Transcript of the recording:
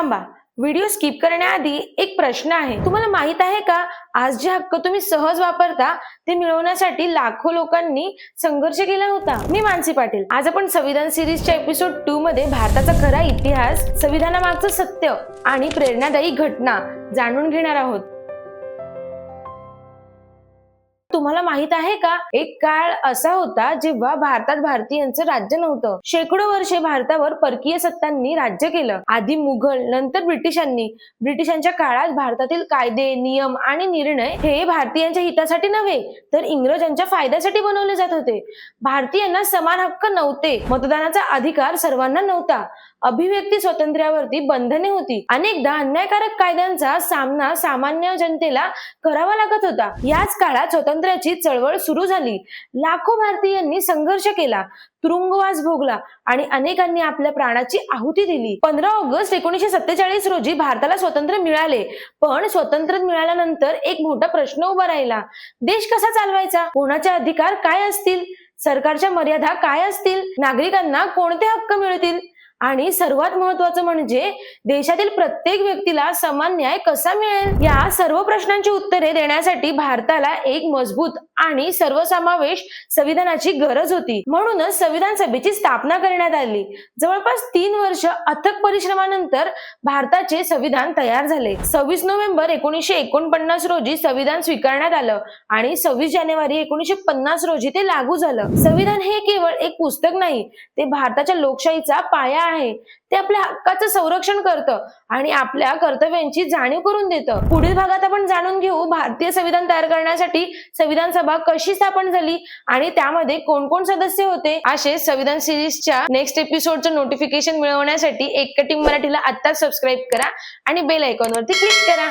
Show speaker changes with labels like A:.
A: थांबा, video skip करण्याआधी एक प्रश्न आहे. तुम्हाला माहित आहे का, आज जे हक्क तुम्ही सहज वापरता ते मिळवण्यासाठी लाखो लोकांनी संघर्ष केला होता. मी मानसी पाटील. आज आपण संविधान सिरीजच्या एपिसोड 2 मध्ये भारताचा खरा इतिहास, संविधानामागचं सत्य आणि प्रेरणादायी घटना जाणून घेणार आहोत. तुम्हाला माहित आहे का, एक काळ असा होता जेव्हा भारतात भारतीयांचं राज्य नव्हतं. शेकडो वर्षे भारतावर परकीय सत्तांनी राज्य केलं. आधी मुघल, नंतर ब्रिटिशांच्या काळात भारतातील कायदे, नियम आणि निर्णय हे भारतीयांच्या हितासाठी नव्हे तर इंग्रजांच्या फायद्यासाठी बनवले जात होते. भारतीयांना समान हक्क नव्हते, मतदानाचा अधिकार सर्वांना नव्हता, अभिव्यक्ती स्वातंत्र्यावरती बंधने होती. अनेकदा अन्यायकारक कायद्यांचा सामना सामान्य जनतेला करावा लागत होता. याच काळात स्वातंत्र्याची चळवळ सुरू झाली. लाखो भारतीयांनी संघर्ष केला, तुरुंगवास भोगला आणि अनेकांनी आपल्या प्राणाची आहुती दिली. 15 ऑगस्ट 1947 रोजी भारताला स्वातंत्र्य मिळाले. पण स्वातंत्र्य मिळाल्यानंतर एक मोठा प्रश्न उभा राहिला. देश कसा चालवायचा? कोणाचे अधिकार काय असतील? सरकारच्या मर्यादा काय असतील? नागरिकांना कोणते हक्क मिळतील? आणि सर्वात महत्वाचं म्हणजे देशातील प्रत्येक व्यक्तीला समान न्याय कसा मिळेल? या सर्व प्रश्नांची उत्तरे देण्यासाठी भारताला एक मजबूत आणि सर्वसमावेश संविधानाची गरज होती. म्हणूनच संविधान सभेची स्थापना करण्यात आली. जवळपास 3 वर्ष अथक परिश्रमानंतर भारताचे संविधान तयार झाले. 26 नोव्हेंबर 1949 रोजी संविधान स्वीकारण्यात आलं आणि 26 जानेवारी 1950 रोजी ते लागू झालं. संविधान हे केवळ एक पुस्तक नाही, ते भारताच्या लोकशाहीचा पाया आहे. ते आपल्या हक्काचं संरक्षण करतं आणि आपल्या कर्तव्यांची जाणीव करून देतं. पुढील भागात आपण जाणून घेऊ भारतीय संविधान तयार करण्यासाठी संविधान सभा कशी स्थापन झाली आणि त्यामध्ये कोण कोण सदस्य होते. असे संविधान सिरीजच्या नेक्स्ट एपिसोडचं नोटिफिकेशन मिळवण्यासाठी एकटी मराठीला आत्ताच सबस्क्राईब करा आणि बेल आयकॉनवरती क्लिक करा.